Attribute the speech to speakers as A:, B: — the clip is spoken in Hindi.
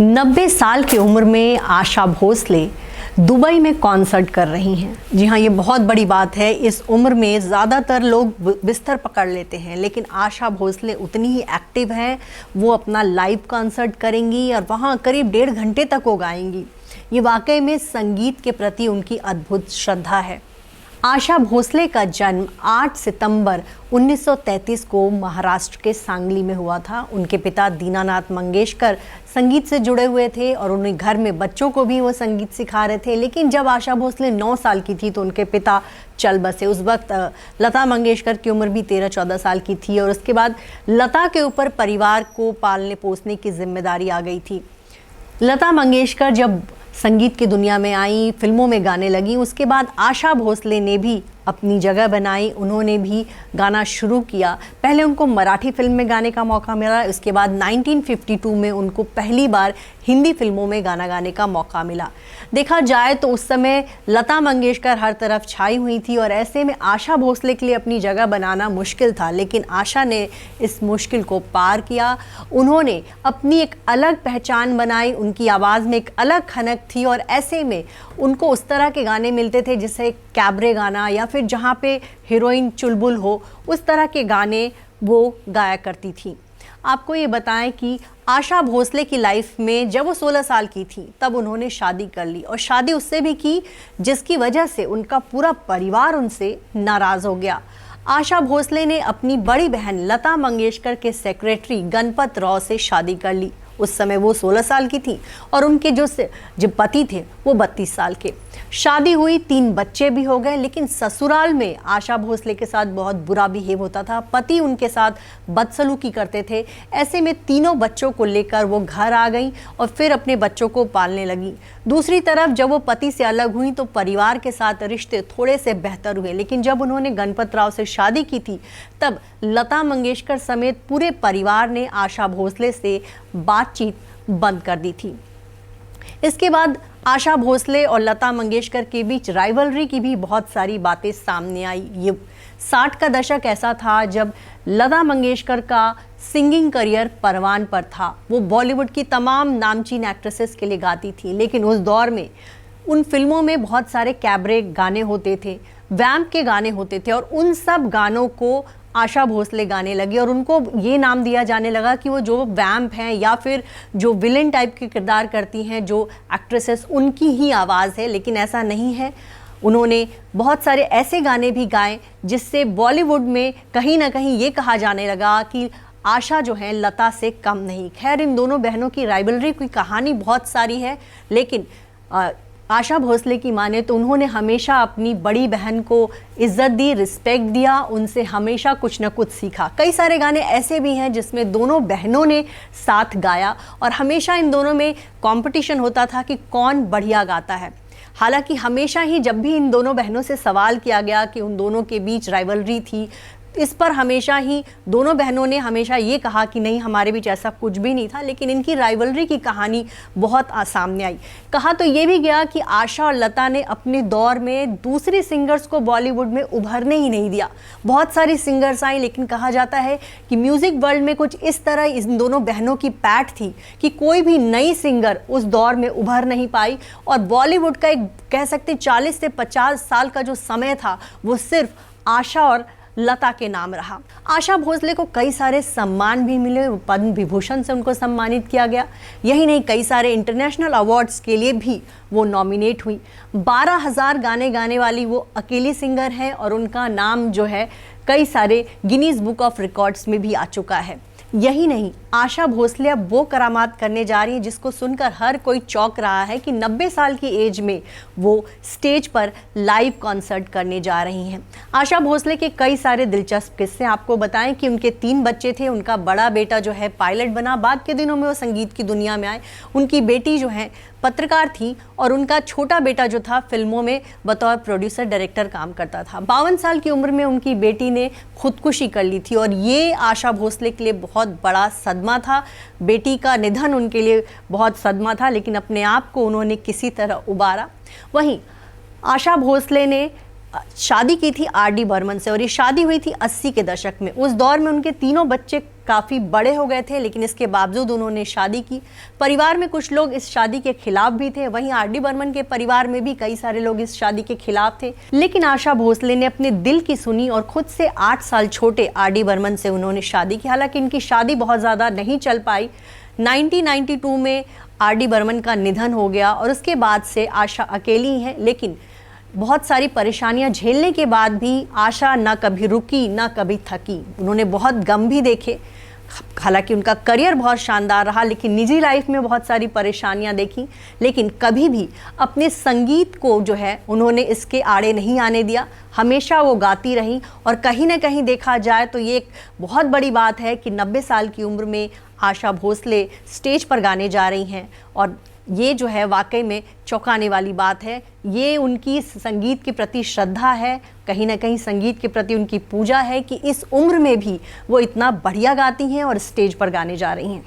A: 90 साल की उम्र में आशा भोसले दुबई में कॉन्सर्ट कर रही हैं। जी हाँ, ये बहुत बड़ी बात है। इस उम्र में ज़्यादातर लोग बिस्तर पकड़ लेते हैं, लेकिन आशा भोसले उतनी ही एक्टिव हैं। वो अपना लाइव कॉन्सर्ट करेंगी और वहाँ करीब 1.5 घंटे तक वो गाएंगी। ये वाकई में संगीत के प्रति उनकी अद्भुत श्रद्धा है। आशा भोसले का जन्म 8 सितंबर 1933 को महाराष्ट्र के सांगली में हुआ था। उनके पिता दीनानाथ मंगेशकर संगीत से जुड़े हुए थे और उन्हें घर में बच्चों को भी वो संगीत सिखा रहे थे। लेकिन जब आशा भोसले 9 साल की थी तो उनके पिता चल बसे। उस वक्त लता मंगेशकर की उम्र भी 13-14 साल की थी और उसके बाद लता के ऊपर परिवार को पालने पोसने की जिम्मेदारी आ गई थी। लता मंगेशकर जब संगीत की दुनिया में आई, फिल्मों में गाने लगी, उसके बाद आशा भोसले ने भी अपनी जगह बनाई। उन्होंने भी गाना शुरू किया। पहले उनको मराठी फिल्म में गाने का मौका मिला, उसके बाद 1952 में उनको पहली बार हिंदी फिल्मों में गाना गाने का मौका मिला। देखा जाए तो उस समय लता मंगेशकर हर तरफ छाई हुई थी और ऐसे में आशा भोसले के लिए अपनी जगह बनाना मुश्किल था, लेकिन आशा ने इस मुश्किल को पार किया। उन्होंने अपनी एक अलग पहचान बनाई, उनकी आवाज़ में एक अलग खनक थी और ऐसे में उनको उस तरह के गाने मिलते थे जिसे कैबरे गाना या फिर जहाँ पे हीरोइन चुलबुल हो, उस तरह के गाने वो गाया करती थी। आपको ये बताएं कि आशा भोसले की लाइफ में जब वो 16 साल की थी तब उन्होंने शादी कर ली और शादी उससे भी की जिसकी वजह से उनका पूरा परिवार उनसे नाराज़ हो गया। आशा भोसले ने अपनी बड़ी बहन लता मंगेशकर के सेक्रेटरी गणपत राव से शादी कर ली। उस समय वो 16 साल की थी और उनके जो पति थे वो 32 साल के। शादी हुई, 3 बच्चे भी हो गए, लेकिन ससुराल में आशा भोसले के साथ बहुत बुरा बिहेव होता था। पति उनके साथ बदसलूकी करते थे। ऐसे में तीनों बच्चों को लेकर वो घर आ गई और फिर अपने बच्चों को पालने लगी। दूसरी तरफ जब वो पति से अलग हुई तो परिवार के साथ रिश्ते थोड़े से बेहतर हुए, लेकिन जब उन्होंने गणपत राव से शादी की थी तब लता मंगेशकर समेत पूरे परिवार ने आशा भोसले से बातचीत बंद कर दी थी। इसके बाद आशा भोसले और लता मंगेशकर के बीच राइवलरी की भी बहुत सारी बातें सामने आई। ये 60 का दशक ऐसा था जब लता मंगेशकर का सिंगिंग करियर परवान पर था। वो बॉलीवुड की तमाम नामचीन एक्ट्रेसेस के लिए गाती थी, लेकिन उस दौर में उन फिल्मों में बहुत सारे कैबरे गाने होते थे, वैम्प के गाने होते थे और उन सब गानों को आशा भोसले गाने लगी और उनको ये नाम दिया जाने लगा कि वो जो वैम्प हैं या फिर जो विलेन टाइप के किरदार करती हैं जो एक्ट्रेसेस, उनकी ही आवाज़ है, लेकिन ऐसा नहीं है। उन्होंने बहुत सारे ऐसे गाने भी गाए जिससे बॉलीवुड में कहीं ना कहीं ये कहा जाने लगा कि आशा जो है लता से कम नहीं। खैर, इन दोनों बहनों की राइवलरी की कहानी बहुत सारी है, लेकिन आशा भोसले की माने तो उन्होंने हमेशा अपनी बड़ी बहन को इज्जत दी, रिस्पेक्ट दिया, उनसे हमेशा कुछ न कुछ सीखा। कई सारे गाने ऐसे भी हैं जिसमें दोनों बहनों ने साथ गाया और हमेशा इन दोनों में कंपटीशन होता था कि कौन बढ़िया गाता है। हालांकि हमेशा ही जब भी इन दोनों बहनों से सवाल किया गया कि उन दोनों के बीच राइवलरी थी, इस पर हमेशा ही दोनों बहनों ने हमेशा ये कहा कि नहीं, हमारे बीच ऐसा कुछ भी नहीं था। लेकिन इनकी राइवलरी की कहानी बहुत सामने आई। कहा तो ये भी गया कि आशा और लता ने अपने दौर में दूसरी सिंगर्स को बॉलीवुड में उभरने ही नहीं दिया। बहुत सारी सिंगर्स आई, लेकिन कहा जाता है कि म्यूज़िक वर्ल्ड में कुछ इस तरह इन दोनों बहनों की पैठ थी कि कोई भी नई सिंगर उस दौर में उभर नहीं पाई और बॉलीवुड का एक कह सकते 40 से 50 साल का जो समय था वो सिर्फ आशा और लता के नाम रहा। आशा भोसले को कई सारे सम्मान भी मिले, पद्म विभूषण से उनको सम्मानित किया गया। यही नहीं, कई सारे इंटरनेशनल अवार्ड्स के लिए भी वो नॉमिनेट हुई। 12,000 गाने गाने वाली वो अकेली सिंगर हैं और उनका नाम जो है कई सारे गिनीज बुक ऑफ रिकॉर्ड्स में भी आ चुका है। यही नहीं, आशा भोसले अब वो करामात करने जा रही है जिसको सुनकर हर कोई चौंक रहा है कि 90 साल की एज में वो स्टेज पर लाइव कॉन्सर्ट करने जा रही हैं। आशा भोसले के कई सारे दिलचस्प किस्से आपको बताएं कि उनके 3 बच्चे थे। उनका बड़ा बेटा जो है पायलट बना, बाद के दिनों में वो संगीत की दुनिया में आए। उनकी बेटी जो है पत्रकार थी और उनका छोटा बेटा जो था फिल्मों में बतौर प्रोड्यूसर डायरेक्टर काम करता था। 52 साल की उम्र में उनकी बेटी ने खुदकुशी कर ली थी और ये आशा भोसले के लिए बहुत बड़ा सदमा था। बेटी का निधन उनके लिए बहुत सदमा था, लेकिन अपने आप को उन्होंने किसी तरह उबारा। वहीं आशा भोसले ने शादी की थी आर.डी. बर्मन से, और ये शादी हुई थी 80 के दशक में। उस दौर में उनके तीनों बच्चे काफ़ी बड़े हो गए थे, लेकिन इसके बावजूद उन्होंने शादी की। परिवार में कुछ लोग इस शादी के खिलाफ भी थे, वहीं आर.डी. बर्मन के परिवार में भी कई सारे लोग इस शादी के खिलाफ थे। लेकिन आशा भोसले ने अपने दिल की सुनी और खुद से 8 साल छोटे आर.डी. बर्मन से उन्होंने शादी की। हालांकि इनकी शादी बहुत ज़्यादा नहीं चल पाई। 1992 में आर.डी. बर्मन का निधन हो गया और उसके बाद से आशा अकेली हैं। लेकिन बहुत सारी परेशानियां झेलने के बाद भी आशा ना कभी रुकी ना कभी थकी। उन्होंने बहुत गम भी देखे। हालांकि उनका करियर बहुत शानदार रहा, लेकिन निजी लाइफ में बहुत सारी परेशानियां देखी, लेकिन कभी भी अपने संगीत को जो है उन्होंने इसके आड़े नहीं आने दिया। हमेशा वो गाती रहीं। और कहीं ना कहीं देखा जाए तो ये एक बहुत बड़ी बात है कि 90 साल की उम्र में आशा भोसले स्टेज पर गाने जा रही हैं, और ये जो है वाकई में चौंकाने वाली बात है। ये उनकी संगीत के प्रति श्रद्धा है, कहीं ना कहीं संगीत के प्रति उनकी पूजा है कि इस उम्र में भी वो इतना बढ़िया गाती हैं और स्टेज पर गाने जा रही हैं।